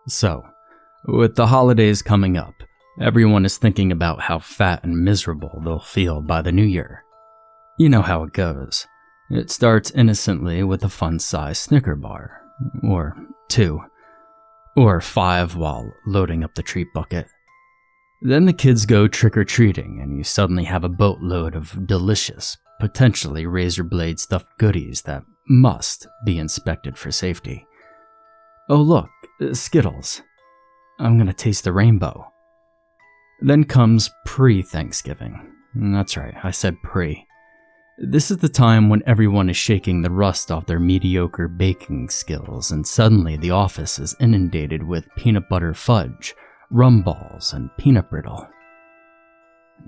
So, with the holidays coming up, everyone is thinking about how fat and miserable they'll feel by the new year. You know how it goes. It starts innocently with a fun-sized Snicker bar, or 2, or 5 while loading up the treat bucket. Then the kids go trick-or-treating and you suddenly have a boatload of delicious, potentially razor blade stuffed goodies that must be inspected for safety. Oh look, Skittles. I'm gonna taste the rainbow. Then comes pre-Thanksgiving. That's right, I said pre. This is the time when everyone is shaking the rust off their mediocre baking skills, and suddenly the office is inundated with peanut butter fudge, rum balls, and peanut brittle.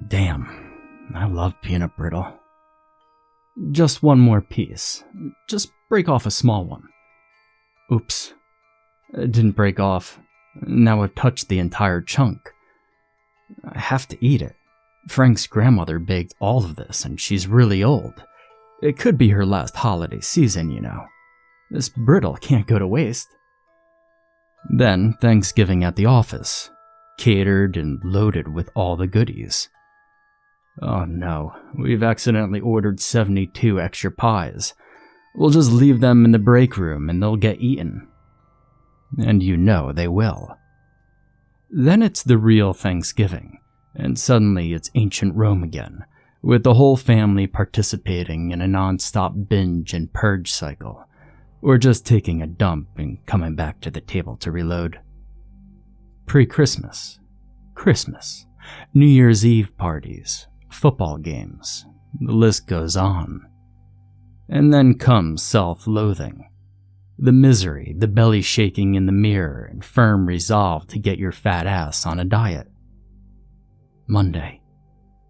Damn, I love peanut brittle. Just one more piece. Just break off a small one. Oops. It didn't break off. Now I've touched the entire chunk. I have to eat it. Frank's grandmother baked all of this, and she's really old. It could be her last holiday season, you know. This brittle can't go to waste. Then Thanksgiving at the office, catered and loaded with all the goodies. Oh no, we've accidentally ordered 72 extra pies. We'll just leave them in the break room and they'll get eaten. And you know they will. Then it's the real Thanksgiving, and suddenly it's ancient Rome again, with the whole family participating in a non-stop binge and purge cycle, or just taking a dump and coming back to the table to reload. Pre-Christmas, Christmas, New Year's Eve parties, football games, the list goes on. And then comes self-loathing. The misery, the belly shaking in the mirror, and firm resolve to get your fat ass on a diet. Monday.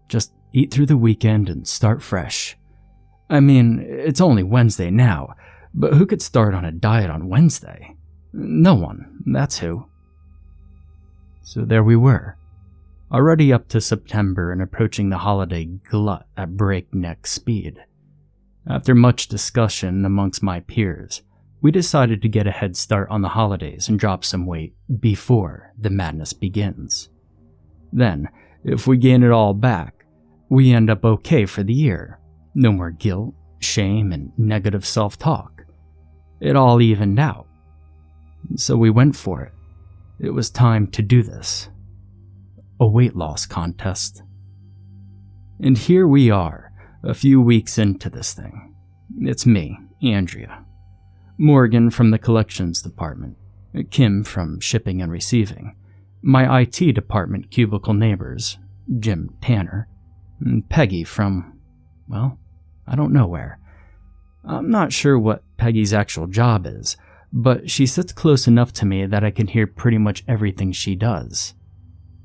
Just eat through the weekend and start fresh. I mean, it's only Wednesday now, but who could start on a diet on Wednesday? No one, that's who. So there we were, already up to September and approaching the holiday glut at breakneck speed. After much discussion amongst my peers, we decided to get a head start on the holidays and drop some weight before the madness begins. Then, if we gain it all back, we end up okay for the year. No more guilt, shame, and negative self-talk. It all evened out. So we went for it. It was time to do this. A weight loss contest. And here we are, a few weeks into this thing. It's me, Andrea. Morgan from the collections department, Kim from shipping and receiving, my IT department cubicle neighbors, Jim Tanner, and Peggy from, well, I don't know where. I'm not sure what Peggy's actual job is, but she sits close enough to me that I can hear pretty much everything she does.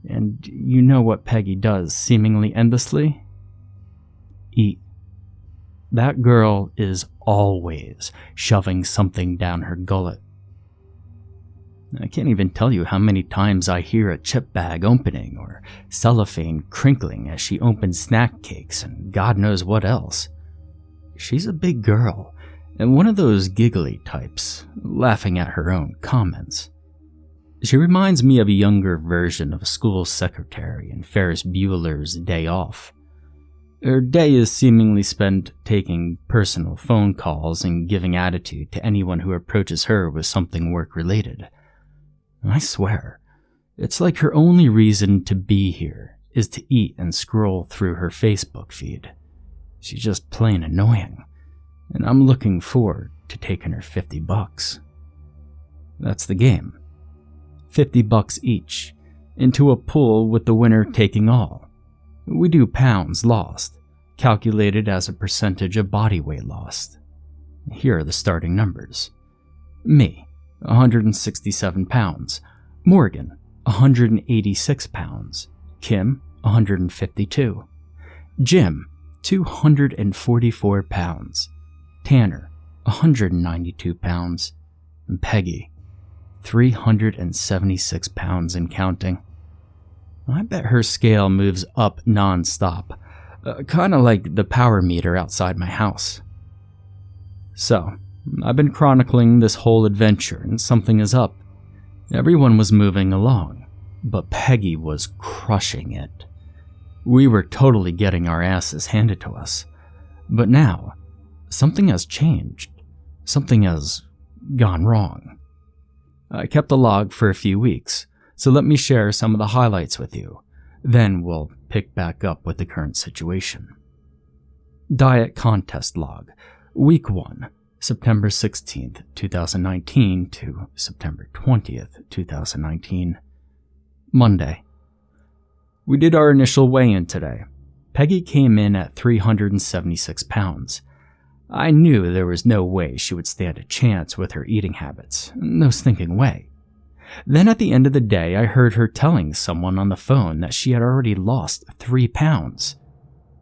And you know what Peggy does seemingly endlessly? Eat. That girl is always shoving something down her gullet. I can't even tell you how many times I hear a chip bag opening or cellophane crinkling as she opens snack cakes and God knows what else. She's a big girl, and one of those giggly types, laughing at her own comments. She reminds me of a younger version of a school secretary in Ferris Bueller's Day Off. Her day is seemingly spent taking personal phone calls and giving attitude to anyone who approaches her with something work-related. I swear, it's like her only reason to be here is to eat and scroll through her Facebook feed. She's just plain annoying, and I'm looking forward to taking her $50. That's the game. $50 each, into a pool with the winner taking all. We do pounds lost, calculated as a percentage of body weight lost. Here are the starting numbers. Me, 167 pounds. Morgan, 186 pounds. Kim, 152. Jim, 244 pounds. Tanner, 192 pounds. And Peggy, 376 pounds and counting. I bet her scale moves up non-stop, kind of like the power meter outside my house. So, I've been chronicling this whole adventure and something is up. Everyone was moving along, but Peggy was crushing it. We were totally getting our asses handed to us. But now, something has changed. Something has gone wrong. I kept a log for a few weeks, so let me share some of the highlights with you. Then we'll pick back up with the current situation. Diet Contest Log, Week 1, September 16th, 2019 to September 20th, 2019. Monday. We did our initial weigh-in today. Peggy came in at 376 pounds. I knew there was no way she would stand a chance with her eating habits. No stinking way. Then at the end of the day, I heard her telling someone on the phone that she had already lost 3 pounds.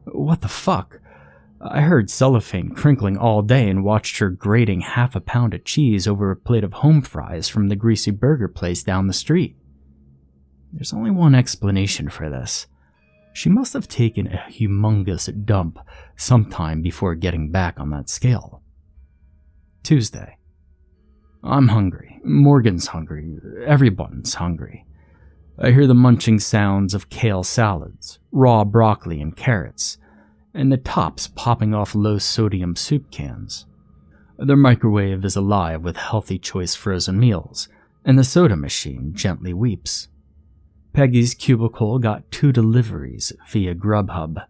What the fuck? I heard cellophane crinkling all day and watched her grating half a pound of cheese over a plate of home fries from the greasy burger place down the street. There's only one explanation for this. She must have taken a humongous dump sometime before getting back on that scale. Tuesday. I'm hungry. Morgan's hungry. Everyone's hungry. I hear the munching sounds of kale salads, raw broccoli and carrots, and the tops popping off low-sodium soup cans. The microwave is alive with healthy choice frozen meals, and the soda machine gently weeps. Peggy's cubicle got 2 deliveries via Grubhub.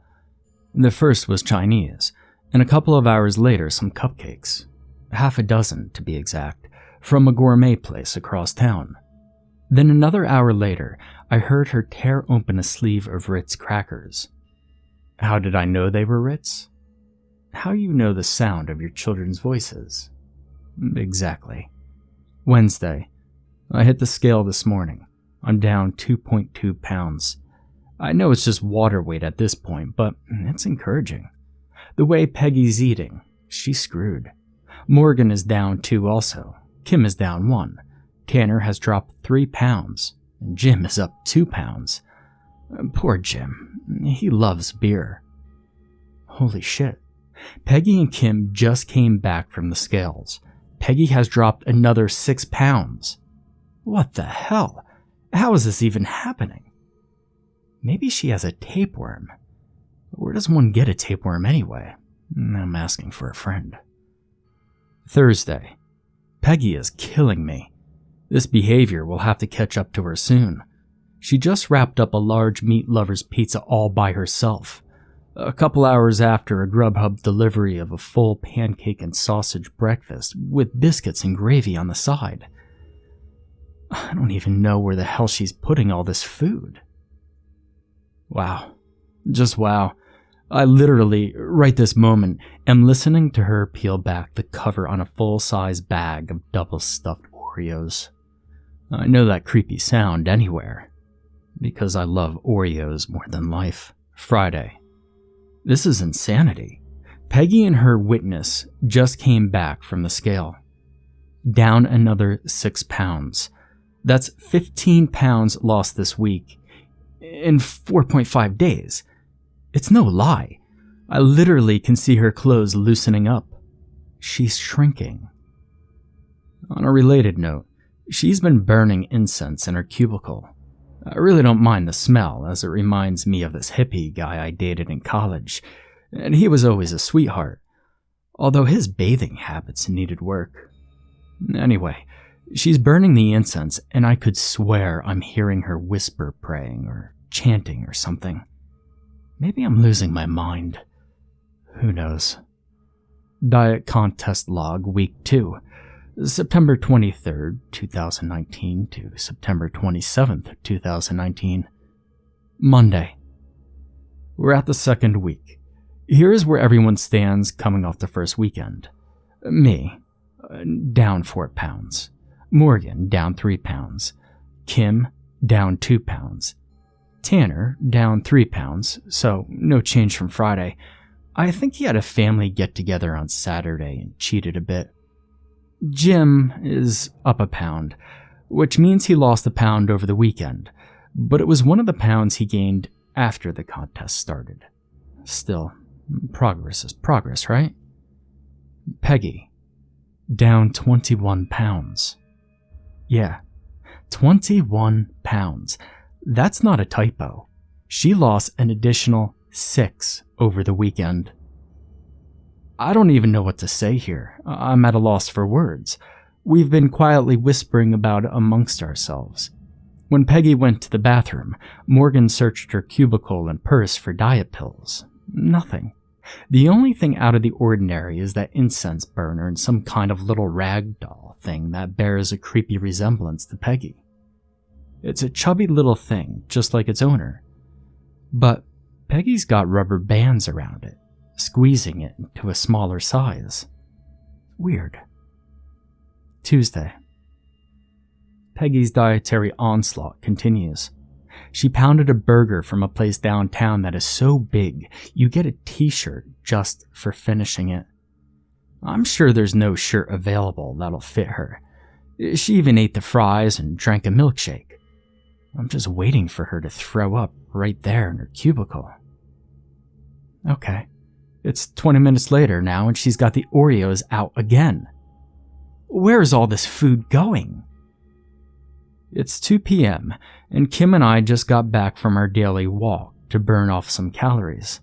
The first was Chinese, and a couple of hours later some cupcakes. Half a dozen, to be exact, from a gourmet place across town. Then another hour later, I heard her tear open a sleeve of Ritz crackers. How did I know they were Ritz? How you know the sound of your children's voices? Exactly. Wednesday. I hit the scale this morning. I'm down 2.2 pounds. I know it's just water weight at this point, but it's encouraging. The way Peggy's eating, she's screwed. Morgan is down 2 also. Kim is down 1. Tanner has dropped 3 pounds. And Jim is up 2 pounds. Poor Jim. He loves beer. Holy shit. Peggy and Kim just came back from the scales. Peggy has dropped another 6 pounds. What the hell? How is this even happening? Maybe she has a tapeworm. Where does one get a tapeworm anyway? I'm asking for a friend. Thursday. Peggy is killing me. This behavior will have to catch up to her soon. She just wrapped up a large meat lover's pizza all by herself. A couple hours after a Grubhub delivery of a full pancake and sausage breakfast with biscuits and gravy on the side. I don't even know where the hell she's putting all this food. Wow. Just wow. I literally, right this moment, am listening to her peel back the cover on a full-size bag of double-stuffed Oreos. I know that creepy sound anywhere, because I love Oreos more than life. Friday. This is insanity. Peggy and her witness just came back from the scale. Down another 6 pounds. That's 15 pounds lost this week in 4.5 days. It's no lie. I literally can see her clothes loosening up. She's shrinking. On a related note, she's been burning incense in her cubicle. I really don't mind the smell, as it reminds me of this hippie guy I dated in college, and he was always a sweetheart, although his bathing habits needed work. Anyway, she's burning the incense, and I could swear I'm hearing her whisper praying or chanting or something. Maybe I'm losing my mind. Who knows? Diet Contest Log, Week 2, September 23rd, 2019 to September 27th, 2019. Monday. We're at the second week. Here is where everyone stands coming off the first weekend. Me, down 4 pounds. Morgan, down 3 pounds. Kim, down 2 pounds. Tanner, down 3 pounds, so no change from Friday. I think he had a family get-together on Saturday and cheated a bit. Jim is up a pound, which means he lost a pound over the weekend, but it was one of the pounds he gained after the contest started. Still, progress is progress, right? Peggy, down 21 pounds. Yeah, 21 pounds. That's not a typo. She lost an additional 6 over the weekend. I don't even know what to say here. I'm at a loss for words. We've been quietly whispering about it amongst ourselves. When Peggy went to the bathroom, Morgan searched her cubicle and purse for diet pills. Nothing. The only thing out of the ordinary is that incense burner and some kind of little rag doll thing that bears a creepy resemblance to Peggy. It's a chubby little thing, just like its owner. But Peggy's got rubber bands around it, squeezing it into a smaller size. Weird. Tuesday. Peggy's dietary onslaught continues. She pounded a burger from a place downtown that is so big, you get a t-shirt just for finishing it. I'm sure there's no shirt available that'll fit her. She even ate the fries and drank a milkshake. I'm just waiting for her to throw up right there in her cubicle. Okay, it's 20 minutes later now and she's got the Oreos out again. Where's all this food going? It's 2 p.m., and Kim and I just got back from our daily walk to burn off some calories.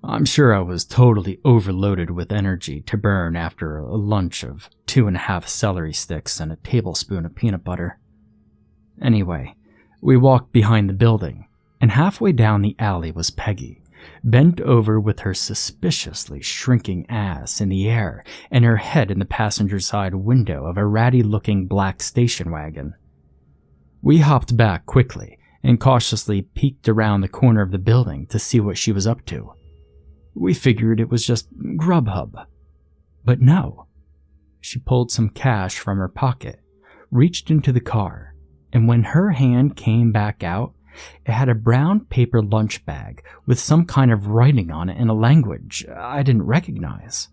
I'm sure I was totally overloaded with energy to burn after a lunch of 2.5 celery sticks and a tablespoon of peanut butter. Anyway, we walked behind the building, and halfway down the alley was Peggy, bent over with her suspiciously shrinking ass in the air and her head in the passenger side window of a ratty-looking black station wagon. We hopped back quickly and cautiously peeked around the corner of the building to see what she was up to. We figured it was just Grubhub. But no. She pulled some cash from her pocket, reached into the car, and when her hand came back out, it had a brown paper lunch bag with some kind of writing on it in a language I didn't recognize.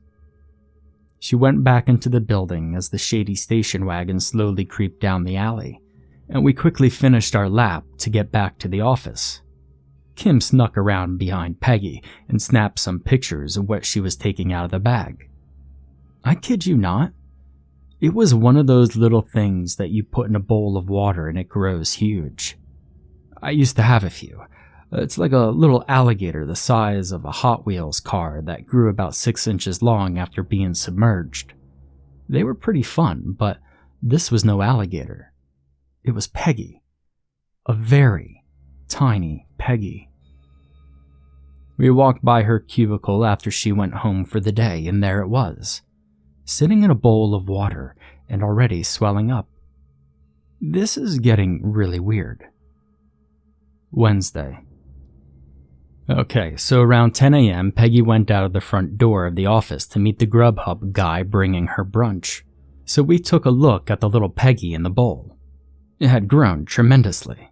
She went back into the building as the shady station wagon slowly creeped down the alley, and we quickly finished our lap to get back to the office. Kim snuck around behind Peggy and snapped some pictures of what she was taking out of the bag. I kid you not. It was one of those little things that you put in a bowl of water and it grows huge. I used to have a few. It's like a little alligator the size of a Hot Wheels car that grew about 6 inches long after being submerged. They were pretty fun, but this was no alligator. It was Peggy. A very tiny Peggy. We walked by her cubicle after she went home for the day, and there it was, sitting in a bowl of water and already swelling up. This is getting really weird. Wednesday. Okay, so around 10 a.m., Peggy went out of the front door of the office to meet the Grubhub guy bringing her brunch. So we took a look at the little Peggy in the bowl. It had grown tremendously.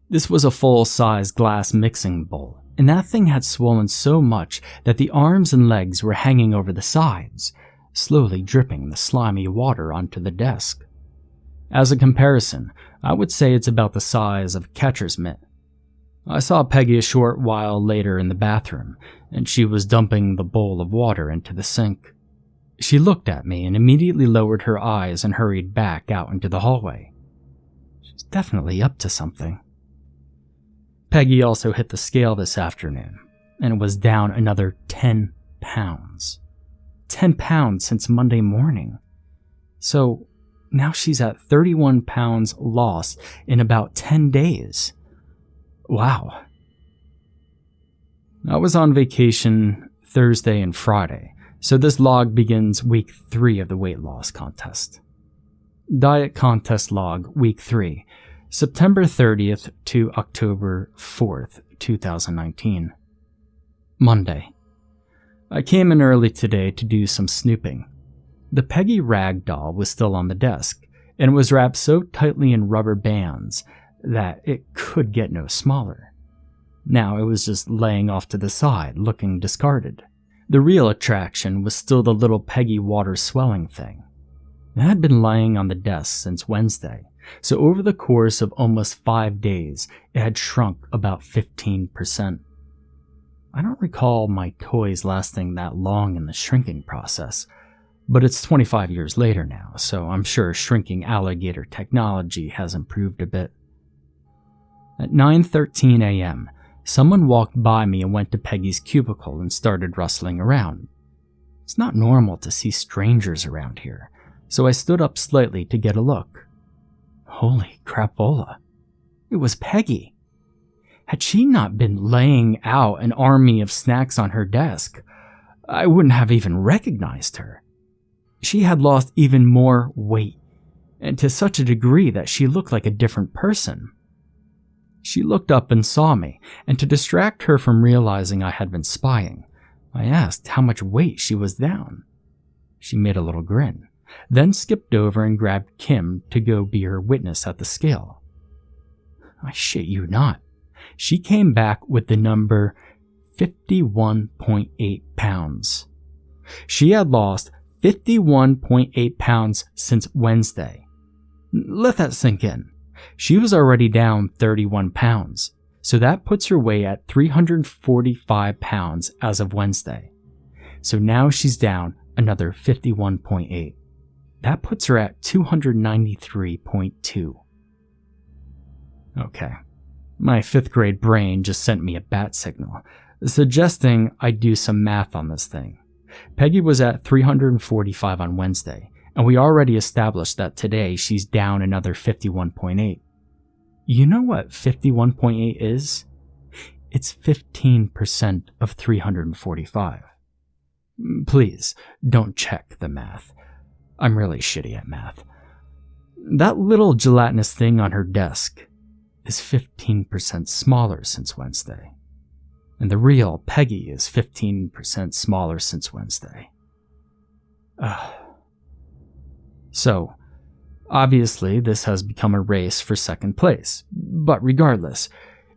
This was a full-size glass mixing bowl, and that thing had swollen so much that the arms and legs were hanging over the sides, slowly dripping the slimy water onto the desk. As a comparison, I would say it's about the size of a catcher's mitt. I saw Peggy a short while later in the bathroom, and she was dumping the bowl of water into the sink. She looked at me and immediately lowered her eyes and hurried back out into the hallway. She's definitely up to something. Peggy also hit the scale this afternoon, and was down another 10 pounds. 10 pounds since Monday morning. So now she's at 31 pounds lost in about 10 days. Wow. I was on vacation Thursday and Friday, so this log begins week 3 of the weight loss contest. Diet contest log, week 3, September 30th to October 4th, 2019. Monday. I came in early today to do some snooping. The Peggy rag doll was still on the desk, and was wrapped so tightly in rubber bands that it could get no smaller. Now it was just laying off to the side, looking discarded. The real attraction was still the little Peggy water swelling thing. It had been lying on the desk since Wednesday, so over the course of almost 5 days, it had shrunk about 15%. I don't recall my toys lasting that long in the shrinking process, But it's 25 years later now, so I'm sure shrinking alligator technology has improved a bit. At 9:13 a.m., someone walked by me and went to Peggy's cubicle and started rustling around. It's not normal to see strangers around here, so I stood up slightly to get a look. Holy crapola. It was Peggy. Had she not been laying out an army of snacks on her desk, I wouldn't have even recognized her. She had lost even more weight, and to such a degree that she looked like a different person. She looked up and saw me, and to distract her from realizing I had been spying, I asked how much weight she was down. She made a little grin, then skipped over and grabbed Kim to go be her witness at the scale. I shit you not. She came back with the number 51.8 pounds. She had lost 51.8 pounds since Wednesday. Let that sink in. She was already down 31 pounds, so that puts her weight at 345 pounds as of Wednesday. So now she's down another 51.8. That puts her at 293.2. Okay. My 5th grade brain just sent me a bat signal, suggesting I do some math on this thing. Peggy was at 345 on Wednesday, and we already established that today she's down another 51.8. You know what 51.8 is? It's 15% of 345. Please, don't check the math. I'm really shitty at math. That little gelatinous thing on her desk is 15% smaller since Wednesday. And the real Peggy is 15% smaller since Wednesday. So, obviously this has become a race for second place. But regardless,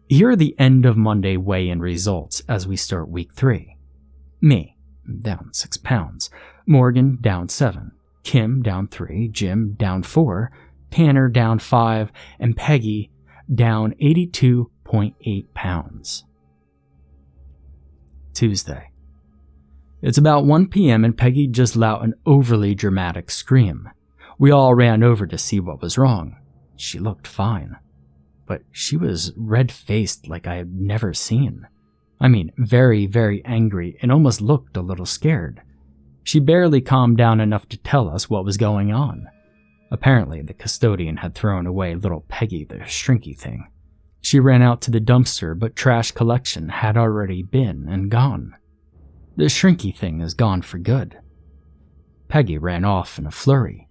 here are the end of Monday weigh-in results as we start week 3. Me, down 6 pounds. Morgan, down 7. Kim, down 3. Jim, down 4. Tanner, down 5. And Peggy, down 82.8 pounds. Tuesday. It's about 1 p.m. and Peggy just let out an overly dramatic scream. We all ran over to see what was wrong. She looked fine, but she was red-faced like I had never seen. I mean, very, very angry and almost looked a little scared. She barely calmed down enough to tell us what was going on. Apparently, the custodian had thrown away little Peggy, the shrinky thing. She ran out to the dumpster, but trash collection had already been and gone. The shrinky thing is gone for good. Peggy ran off in a flurry.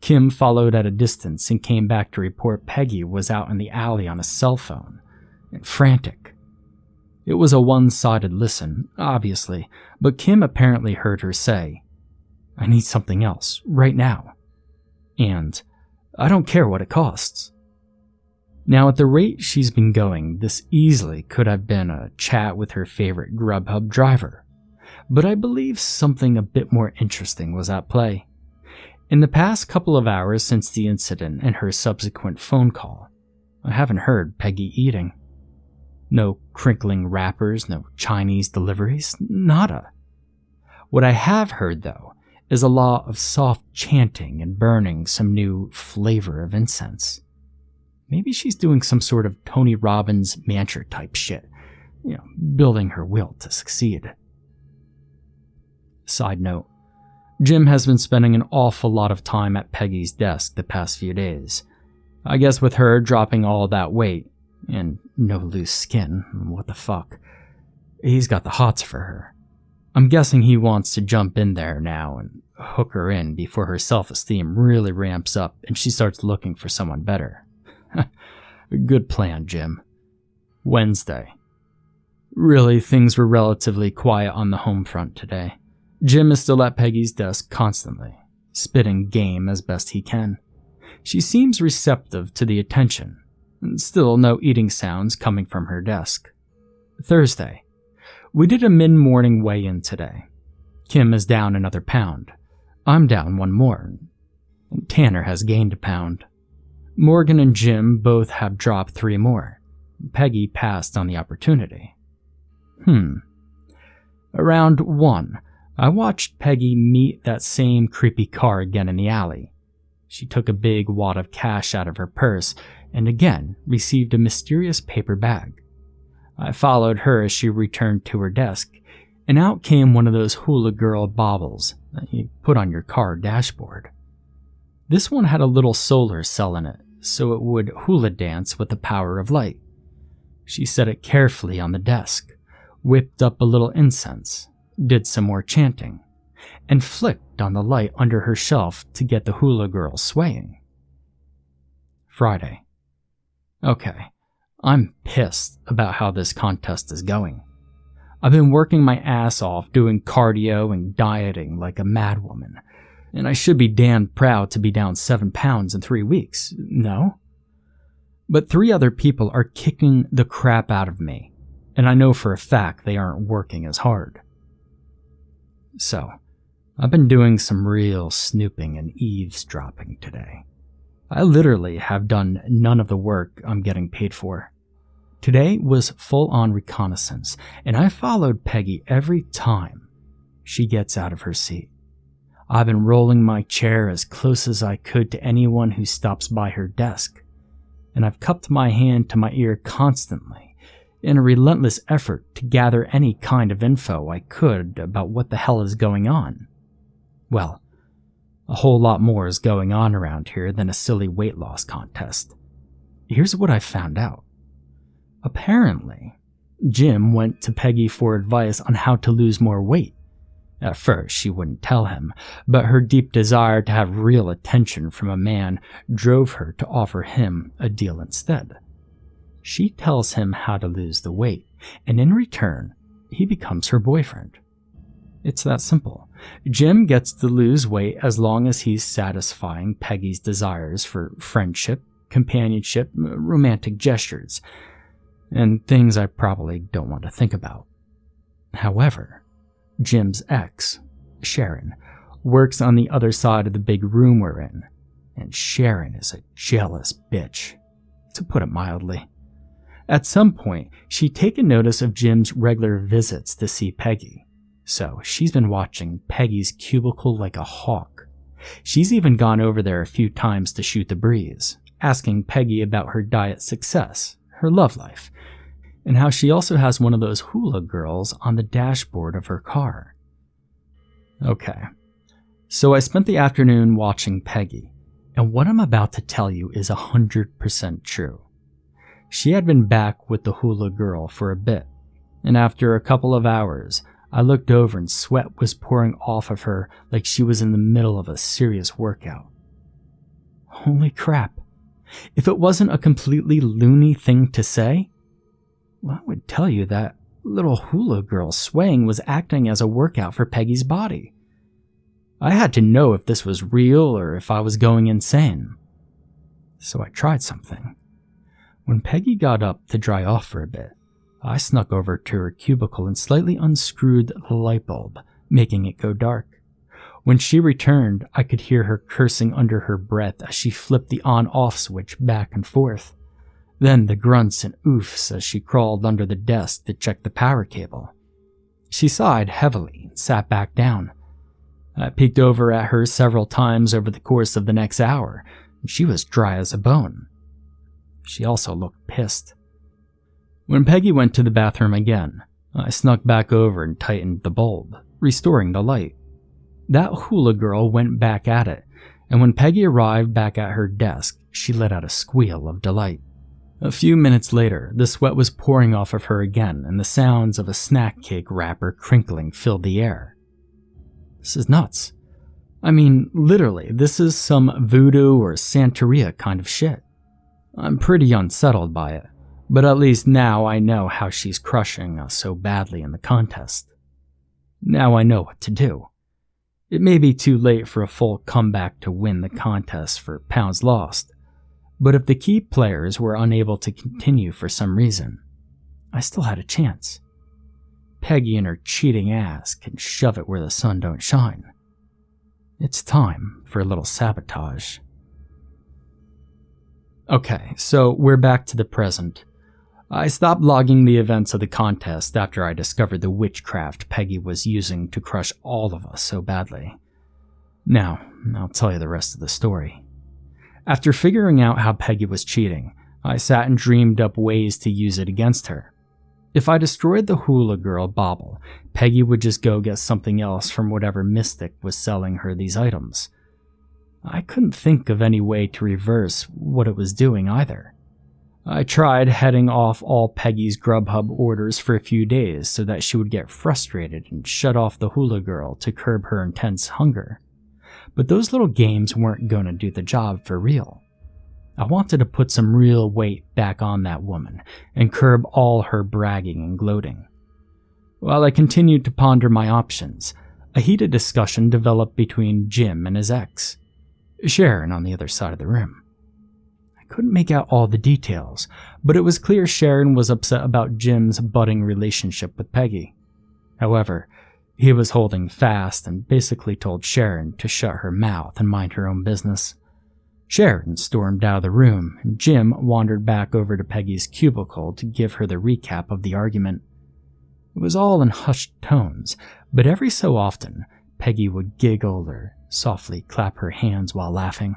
Kim followed at a distance and came back to report Peggy was out in the alley on a cell phone, and frantic. It was a one-sided listen, obviously, but Kim apparently heard her say, "I need something else, right now." And, "I don't care what it costs." Now, at the rate she's been going, this easily could have been a chat with her favorite Grubhub driver. But I believe something a bit more interesting was at play. In the past couple of hours since the incident and her subsequent phone call, I haven't heard Peggy eating. No crinkling wrappers, no Chinese deliveries, nada. What I have heard, though, is a lot of soft chanting and burning some new flavor of incense. Maybe she's doing some sort of Tony Robbins mantra type shit, building her will to succeed. Side note, Jim has been spending an awful lot of time at Peggy's desk the past few days. I guess with her dropping all that weight, and no loose skin, what the fuck, he's got the hots for her. I'm guessing he wants to jump in there now and hook her in before her self-esteem really ramps up and she starts looking for someone better. Good plan, Jim. Wednesday. Really, things were relatively quiet on the home front today. Jim is still at Peggy's desk constantly, spitting game as best he can. She seems receptive to the attention, and still no eating sounds coming from her desk. Thursday. We did a mid-morning weigh-in today. Kim is down another pound. I'm down 1 more. And Tanner has gained a pound. Morgan and Jim both have dropped 3 more. Peggy passed on the opportunity. Around 1, I watched Peggy meet that same creepy car again in the alley. She took a big wad of cash out of her purse and again received a mysterious paper bag. I followed her as she returned to her desk, and out came one of those hula girl baubles that you put on your car dashboard. This one had a little solar cell in it, so it would hula dance with the power of light. She set it carefully on the desk, whipped up a little incense, did some more chanting, and flicked on the light under her shelf to get the hula girl swaying. Friday. Okay, I'm pissed about how this contest is going. I've been working my ass off doing cardio and dieting like a madwoman, and I should be damned proud to be down 7 pounds in 3 weeks, no? But 3 other people are kicking the crap out of me, and I know for a fact they aren't working as hard. So, I've been doing some real snooping and eavesdropping today. I literally have done none of the work I'm getting paid for. Today was full-on reconnaissance, and I followed Peggy every time she gets out of her seat. I've been rolling my chair as close as I could to anyone who stops by her desk, and I've cupped my hand to my ear constantly in a relentless effort to gather any kind of info I could about what the hell is going on. Well, a whole lot more is going on around here than a silly weight loss contest. Here's what I found out. Apparently, Jim went to Peggy for advice on how to lose more weight. At first, she wouldn't tell him, but her deep desire to have real attention from a man drove her to offer him a deal instead. She tells him how to lose the weight, and in return, he becomes her boyfriend. It's that simple. Jim gets to lose weight as long as he's satisfying Peggy's desires for friendship, companionship, romantic gestures, and things I probably don't want to think about. However, Jim's ex, Sharon, works on the other side of the big room we're in, and Sharon is a jealous bitch, to put it mildly. At some point, she'd taken notice of Jim's regular visits to see Peggy, so she's been watching Peggy's cubicle like a hawk. She's even gone over there a few times to shoot the breeze, asking Peggy about her diet success, her love life, and how she also has one of those hula girls on the dashboard of her car. Okay, so I spent the afternoon watching Peggy, and what I'm about to tell you is 100% true. She had been back with the hula girl for a bit, and after a couple of hours, I looked over and sweat was pouring off of her like she was in the middle of a serious workout. Holy crap. If it wasn't a completely loony thing to say, well, I would tell you that little hula girl swaying was acting as a workout for Peggy's body. I had to know if this was real or if I was going insane. So I tried something. When Peggy got up to dry off for a bit, I snuck over to her cubicle and slightly unscrewed the light bulb, making it go dark. When she returned, I could hear her cursing under her breath as she flipped the on-off switch back and forth. Then the grunts and oofs as she crawled under the desk to check the power cable. She sighed heavily and sat back down. I peeked over at her several times over the course of the next hour, and she was dry as a bone. She also looked pissed. When Peggy went to the bathroom again, I snuck back over and tightened the bulb, restoring the light. That hula girl went back at it, and when Peggy arrived back at her desk, she let out a squeal of delight. A few minutes later, the sweat was pouring off of her again, and the sounds of a snack cake wrapper crinkling filled the air. This is nuts. I mean, literally, this is some voodoo or Santeria kind of shit. I'm pretty unsettled by it, but at least now I know how she's crushing us so badly in the contest. Now I know what to do. It may be too late for a full comeback to win the contest for pounds lost, but if the key players were unable to continue for some reason, I still had a chance. Peggy and her cheating ass can shove it where the sun don't shine. It's time for a little sabotage. Okay, so we're back to the present. I stopped logging the events of the contest after I discovered the witchcraft Peggy was using to crush all of us so badly. Now, I'll tell you the rest of the story. After figuring out how Peggy was cheating, I sat and dreamed up ways to use it against her. If I destroyed the hula girl bauble, Peggy would just go get something else from whatever mystic was selling her these items. I couldn't think of any way to reverse what it was doing either. I tried heading off all Peggy's Grubhub orders for a few days so that she would get frustrated and shut off the hula girl to curb her intense hunger. But those little games weren't going to do the job for real. I wanted to put some real weight back on that woman and curb all her bragging and gloating. While I continued to ponder my options, a heated discussion developed between Jim and his ex, Sharon on the other side of the room. I couldn't make out all the details, but it was clear Sharon was upset about Jim's budding relationship with Peggy. However, he was holding fast and basically told Sharon to shut her mouth and mind her own business. Sharon stormed out of the room, and Jim wandered back over to Peggy's cubicle to give her the recap of the argument. It was all in hushed tones, but every so often, Peggy would giggle or softly clap her hands while laughing,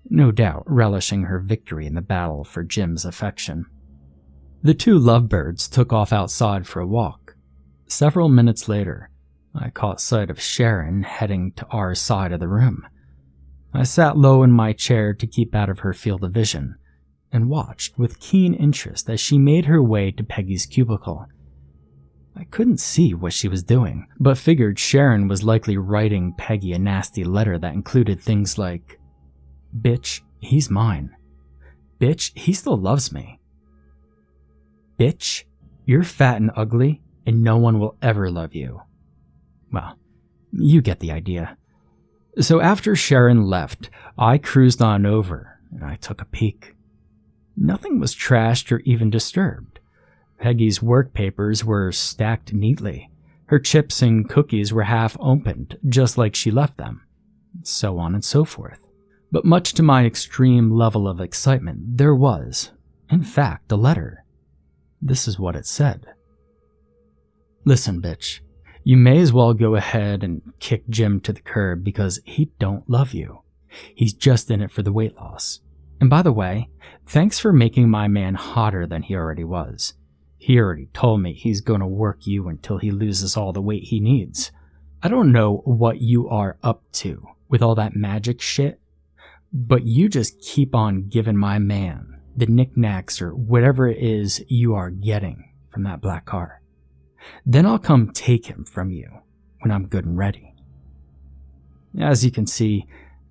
no doubt relishing her victory in the battle for Jim's affection. The two lovebirds took off outside for a walk. Several minutes later, I caught sight of Sharon heading to our side of the room. I sat low in my chair to keep out of her field of vision, and watched with keen interest as she made her way to Peggy's cubicle. I couldn't see what she was doing, but figured Sharon was likely writing Peggy a nasty letter that included things like, "Bitch, he's mine. Bitch, he still loves me. Bitch, you're fat and ugly, and no one will ever love you." Well, you get the idea. So after Sharon left, I cruised on over, and I took a peek. Nothing was trashed or even disturbed. Peggy's work papers were stacked neatly. Her chips and cookies were half opened, just like she left them. So on and so forth. But much to my extreme level of excitement, there was, in fact, a letter. This is what it said. "Listen, bitch. You may as well go ahead and kick Jim to the curb because he don't love you. He's just in it for the weight loss. And by the way, thanks for making my man hotter than he already was. He already told me he's going to work you until he loses all the weight he needs. I don't know what you are up to with all that magic shit, but you just keep on giving my man the knickknacks or whatever it is you are getting from that black car. Then I'll come take him from you when I'm good and ready." As you can see,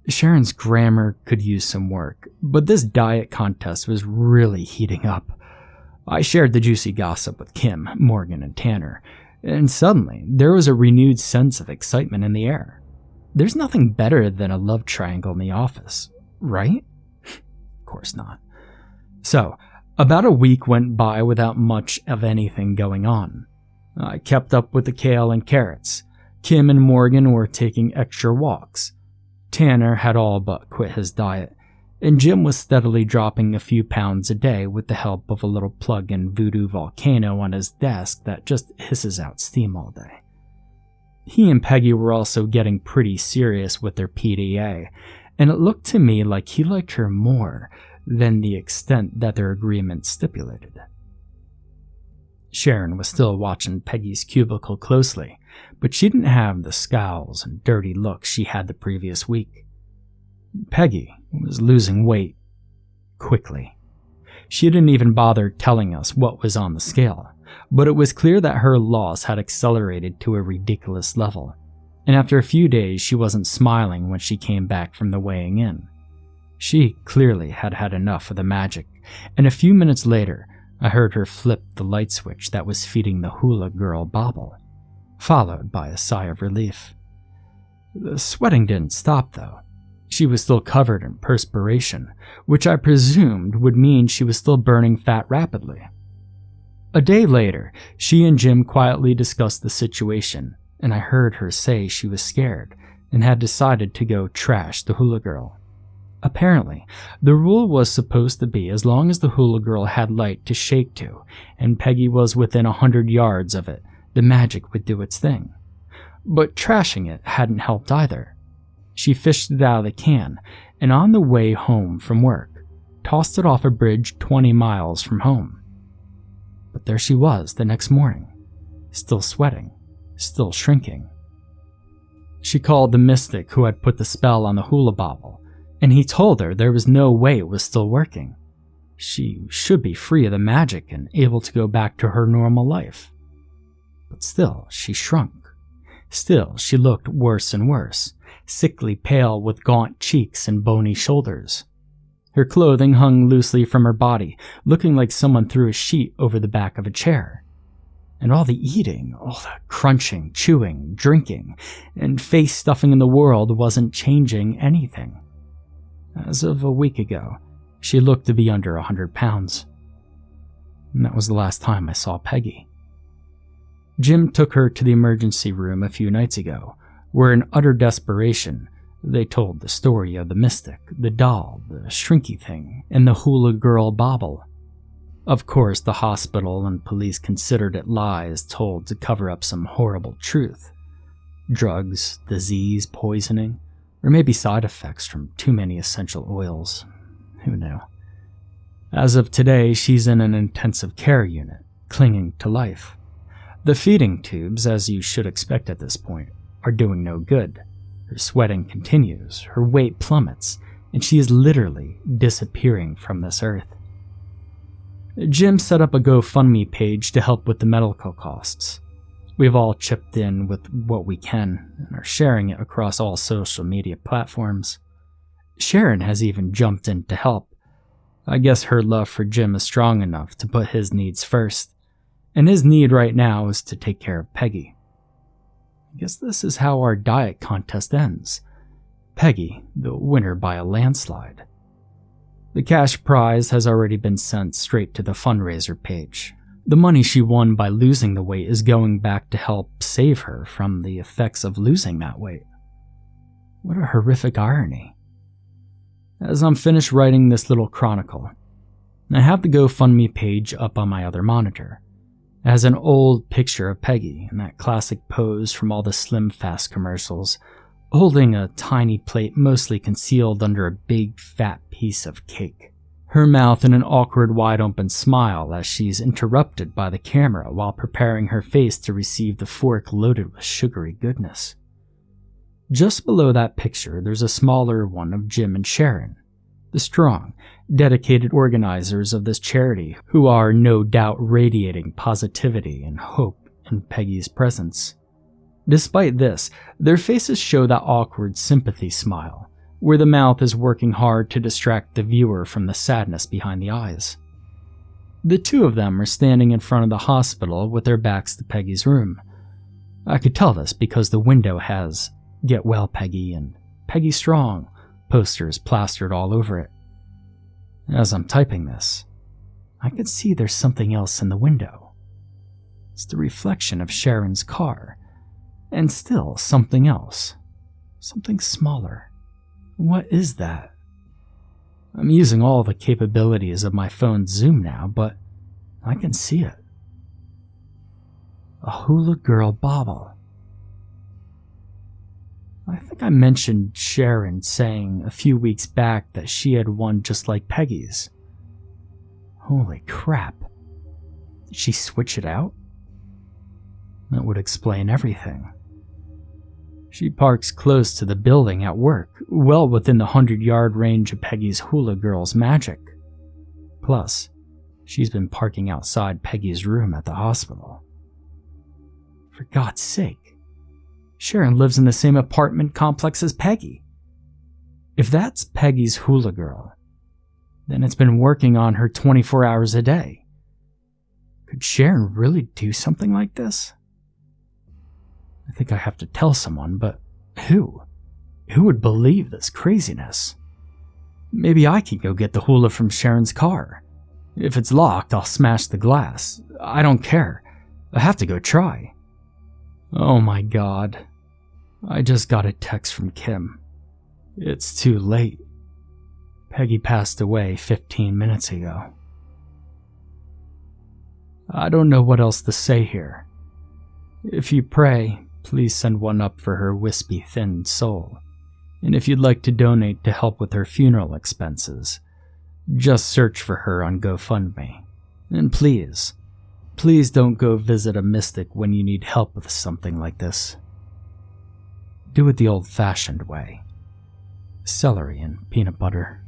Sharon's grammar could use some work, but this diet contest was really heating up. I shared the juicy gossip with Kim, Morgan, and Tanner, and suddenly there was a renewed sense of excitement in the air. There's nothing better than a love triangle in the office, right? Of course not. So, about a week went by without much of anything going on. I kept up with the kale and carrots. Kim and Morgan were taking extra walks. Tanner had all but quit his diet, and Jim was steadily dropping a few pounds a day with the help of a little plug-in voodoo volcano on his desk that just hisses out steam all day. He and Peggy were also getting pretty serious with their PDA, and it looked to me like he liked her more than the extent that their agreement stipulated. Sharon was still watching Peggy's cubicle closely, but she didn't have the scowls and dirty looks she had the previous week. Peggy was losing weight quickly. She didn't even bother telling us what was on the scale, but it was clear that her loss had accelerated to a ridiculous level, and after a few days she wasn't smiling when she came back from the weighing in. She clearly had had enough of the magic, and a few minutes later, I heard her flip the light switch that was feeding the hula girl bauble, followed by a sigh of relief. The sweating didn't stop, though. She was still covered in perspiration, which I presumed would mean she was still burning fat rapidly. A day later, she and Jim quietly discussed the situation, and I heard her say she was scared and had decided to go trash the hula girl. Apparently, the rule was supposed to be as long as the hula girl had light to shake to, and Peggy was within 100 yards of it, the magic would do its thing. But trashing it hadn't helped either. She fished it out of the can, and on the way home from work, tossed it off a bridge 20 miles from home. But there she was the next morning, still sweating, still shrinking. She called the mystic who had put the spell on the hula bobble, and he told her there was no way it was still working. She should be free of the magic and able to go back to her normal life. But still, she shrunk. Still, she looked worse and worse, sickly pale with gaunt cheeks and bony shoulders. Her clothing hung loosely from her body, looking like someone threw a sheet over the back of a chair. And all the eating, all the crunching, chewing, drinking, and face stuffing in the world wasn't changing anything. As of a week ago, she looked to be under 100 pounds. And that was the last time I saw Peggy. Jim took her to the emergency room a few nights ago, where in utter desperation, they told the story of the mystic, the doll, the shrinky thing, and the hula girl bobble. Of course, the hospital and police considered it lies told to cover up some horrible truth. Drugs, disease, poisoning, or maybe side effects from too many essential oils. Who knew? As of today, she's in an intensive care unit, clinging to life. The feeding tubes, as you should expect at this point, are doing no good. Her sweating continues, her weight plummets, and she is literally disappearing from this earth. Jim set up a GoFundMe page to help with the medical costs. We've all chipped in with what we can and are sharing it across all social media platforms. Sharon has even jumped in to help. I guess her love for Jim is strong enough to put his needs first, and his need right now is to take care of Peggy. I guess this is how our diet contest ends. Peggy, the winner by a landslide. The cash prize has already been sent straight to the fundraiser page. The money she won by losing the weight is going back to help save her from the effects of losing that weight. What a horrific irony. As I'm finished writing this little chronicle, I have the GoFundMe page up on my other monitor. It has an old picture of Peggy in that classic pose from all the Slim Fast commercials, holding a tiny plate mostly concealed under a big fat piece of cake. Her mouth in an awkward wide-open smile as she's interrupted by the camera while preparing her face to receive the fork loaded with sugary goodness. Just below that picture, there's a smaller one of Jim and Sharon, the strong, dedicated organizers of this charity who are no doubt radiating positivity and hope in Peggy's presence. Despite this, their faces show that awkward sympathy smile, where the mouth is working hard to distract the viewer from the sadness behind the eyes. The two of them are standing in front of the hospital with their backs to Peggy's room. I could tell this because the window has "Get well, Peggy" and "Peggy Strong" posters plastered all over it. As I'm typing this, I could see there's something else in the window. It's the reflection of Sharon's car, and still something else, something smaller. What is that? I'm using all the capabilities of my phone's zoom now, but I can see it. A hula girl bobble. I think I mentioned Sharon saying a few weeks back that she had one just like Peggy's. Holy crap. Did she switch it out? That would explain everything. She parks close to the building at work, well within the 100-yard range of Peggy's hula girl's magic. Plus, she's been parking outside Peggy's room at the hospital. For God's sake, Sharon lives in the same apartment complex as Peggy. If that's Peggy's hula girl, then it's been working on her 24 hours a day. Could Sharon really do something like this? I think I have to tell someone, but who? Who would believe this craziness? Maybe I can go get the hula from Sharon's car. If it's locked, I'll smash the glass. I don't care. I have to go try. Oh my God. I just got a text from Kim. It's too late. Peggy passed away 15 minutes ago. I don't know what else to say here. If you pray, please send one up for her wispy, thin soul. And if you'd like to donate to help with her funeral expenses, just search for her on GoFundMe. And please don't go visit a mystic when you need help with something like this. Do it the old-fashioned way. Celery and peanut butter.